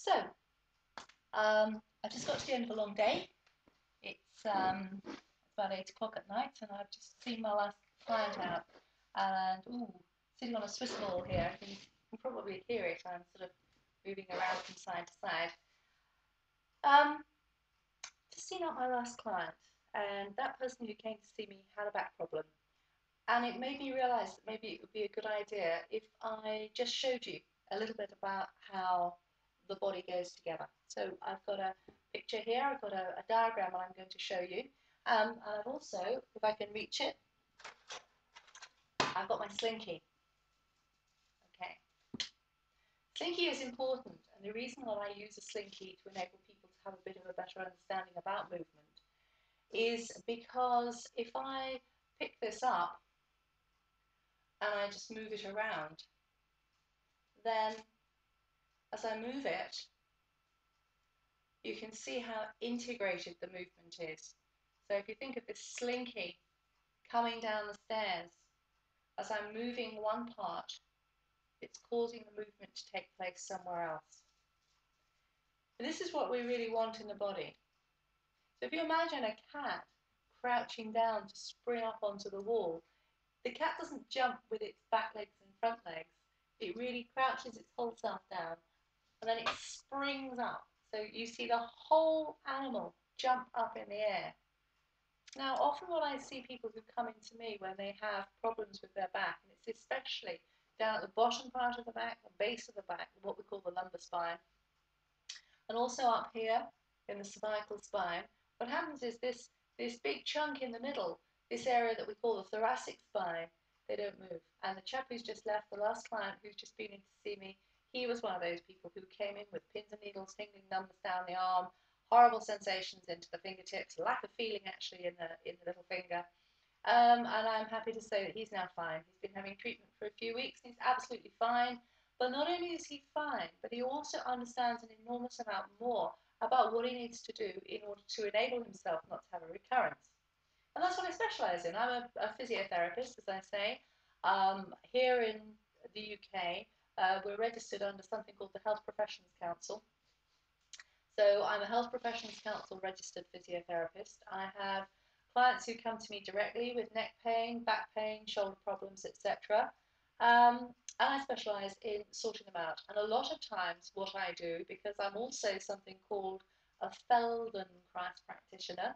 So, I just got to the end of a long day. It's about 8 o'clock at night, and I've just seen my last client out. And, sitting on a Swiss ball here, you can probably hear it. I'm sort of moving around from side to side. Just seen out my last client, and that person who came to see me had a back problem. And it made me realise that maybe it would be a good idea if I just showed you a little bit about how the body goes together. So I've got a picture here, I've got a diagram that I'm going to show you. And I've also, if I can reach it, I've got my slinky. Okay. Slinky is important, and the reason that I use a slinky to enable people to have a bit of a better understanding about movement is because if I pick this up and I just move it around, then as I move it, you can see how integrated the movement is. So if you think of this slinky coming down the stairs, as I'm moving one part, it's causing the movement to take place somewhere else. And this is what we really want in the body. So if you imagine a cat crouching down to spring up onto the wall, the cat doesn't jump with its back legs and front legs. It really crouches its whole self down, and then it springs up. So you see the whole animal jump up in the air. Now, often what I see people who come into me when they have problems with their back, and it's especially down at the bottom part of the back, the base of the back, what we call the lumbar spine, and also up here in the cervical spine, what happens is this big chunk in the middle, this area that we call the thoracic spine, they don't move. And the chap who's just left, the last client who's just been in to see me, he was one of those people who came in with pins and needles, tingling numbness down the arm, horrible sensations into the fingertips, lack of feeling actually in the little finger. And I'm happy to say that he's now fine. He's been having treatment for a few weeks and he's absolutely fine. But not only is he fine, but he also understands an enormous amount more about what he needs to do in order to enable himself not to have a recurrence. And that's what I specialise in. I'm a physiotherapist, as I say. Here in the UK, we're registered under something called the Health Professions Council. So I'm a Health Professions Council registered physiotherapist. I have clients who come to me directly with neck pain, back pain, shoulder problems, etc. And I specialise in sorting them out. And a lot of times what I do, because I'm also something called a Feldenkrais practitioner.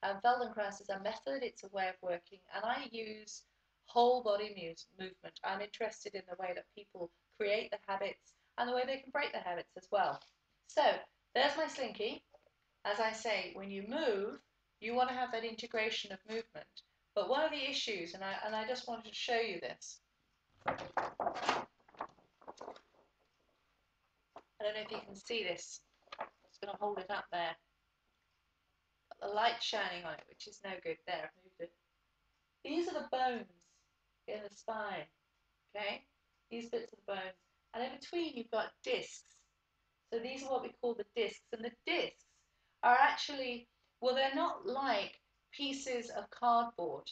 Feldenkrais is a method, it's a way of working, and I use whole body movement. I'm interested in the way that people create the habits and the way they can break the habits as well. So there's my slinky. As I say, when you move, you want to have that integration of movement. But one of the issues, and I just wanted to show you this. I don't know if you can see this. I'm just going to hold it up there. Got the light shining on it, which is no good. There, I've moved it. These are the bones in the spine. Okay? These bits of the bones. And in between, you've got discs. So these are what we call the discs. And the discs are actually, well, they're not like pieces of cardboard.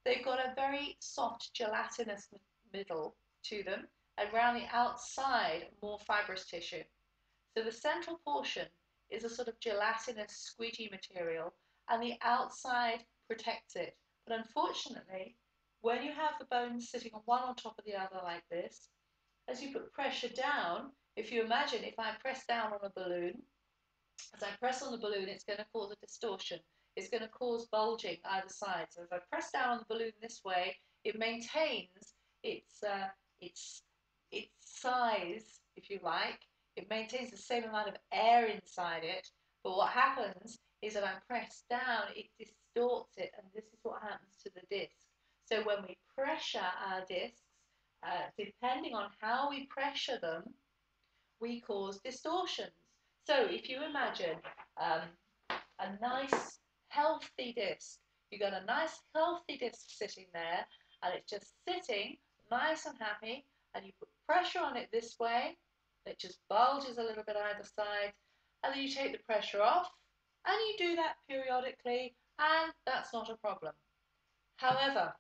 They've got a very soft gelatinous middle to them, and around the outside more fibrous tissue. So the central portion is a sort of gelatinous squeegee material, and the outside protects it. But unfortunately, when you have the bones sitting one on top of the other like this, as you put pressure down, if you imagine if I press down on a balloon, as I press on the balloon, it's going to cause a distortion. It's going to cause bulging either side. So if I press down on the balloon this way, it maintains its size, if you like. It maintains the same amount of air inside it. But what happens is that I press down, it distorts it, and this is what happens to the disc. So when we pressure our discs, depending on how we pressure them, we cause distortions. So if you imagine a nice healthy disc, you've got a nice healthy disc sitting there, and it's just sitting nice and happy, and you put pressure on it this way, it just bulges a little bit either side, and then you take the pressure off, and you do that periodically, and that's not a problem. However,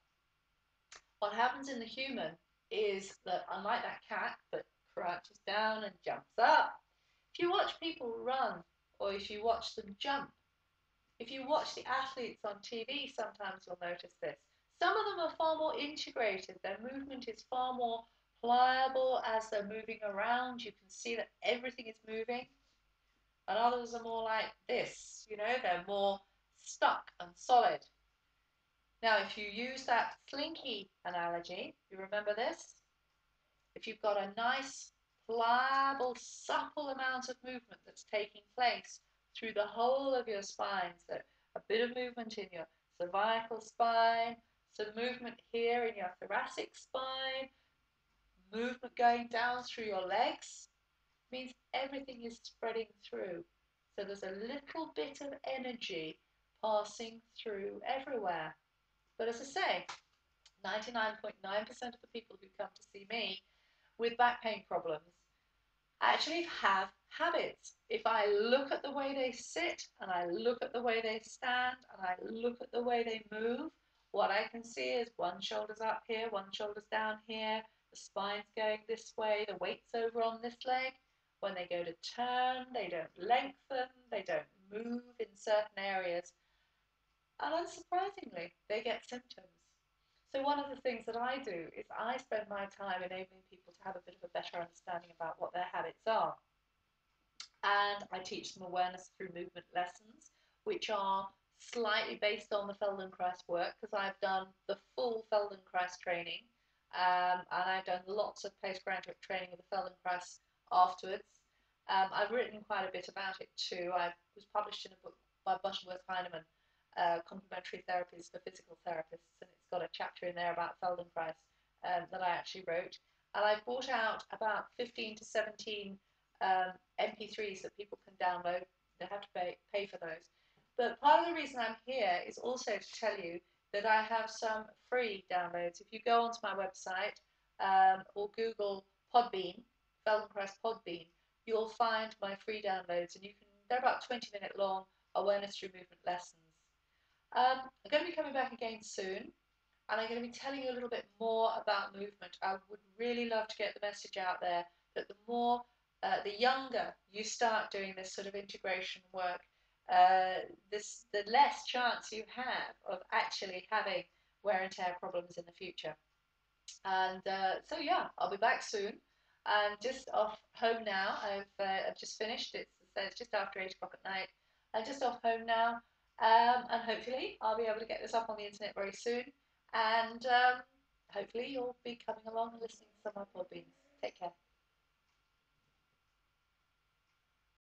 what happens in the human is that, unlike that cat that crouches down and jumps up, If you watch people run, or if you watch them jump, if you watch the athletes on TV, sometimes you'll notice this. Some of them are far more integrated. Their movement is far more pliable as they're moving around. You can see that everything is moving. And others are more like this, they're more stuck and solid. Now, if you use that slinky analogy, you remember this? If you've got a nice, pliable, supple amount of movement that's taking place through the whole of your spine, so a bit of movement in your cervical spine, some movement here in your thoracic spine, movement going down through your legs, means everything is spreading through. So there's a little bit of energy passing through everywhere. But as I say, 99.9% of the people who come to see me with back pain problems actually have habits. If I look at the way they sit and I look at the way they stand and I look at the way they move, what I can see is one shoulder's up here, one shoulder's down here, the spine's going this way, the weight's over on this leg. When they go to turn, they don't lengthen, they don't move in certain areas, and unsurprisingly, they get symptoms. So one of the things that I do is I spend my time enabling people to have a bit of a better understanding about what their habits are. And I teach them awareness through movement lessons, which are slightly based on the Feldenkrais work, because I've done the full Feldenkrais training, and I've done lots of postgraduate training with the Feldenkrais afterwards. I've written quite a bit about it too. I was published in a book by Butterworth Heinemann, Complementary Therapies for Physical Therapists, and it's got a chapter in there about Feldenkrais that I actually wrote. And I've brought out about 15 to 17 MP3s that people can download. They have to pay for those. But part of the reason I'm here is also to tell you that I have some free downloads. If you go onto my website or Google Podbean, Feldenkrais Podbean, you'll find my free downloads, and they're about 20-minute long awareness through movement lessons. I'm going to be coming back again soon, and I'm going to be telling you a little bit more about movement. I would really love to get the message out there that the younger you start doing this sort of integration work, the less chance you have of actually having wear and tear problems in the future. And so yeah, I'll be back soon. I'm just off home now. I've just finished. It's just after 8 o'clock at night. I'm just off home now, and hopefully I'll be able to get this up on the internet very soon. And hopefully you'll be coming along and listening to some of my podbeans. Take care.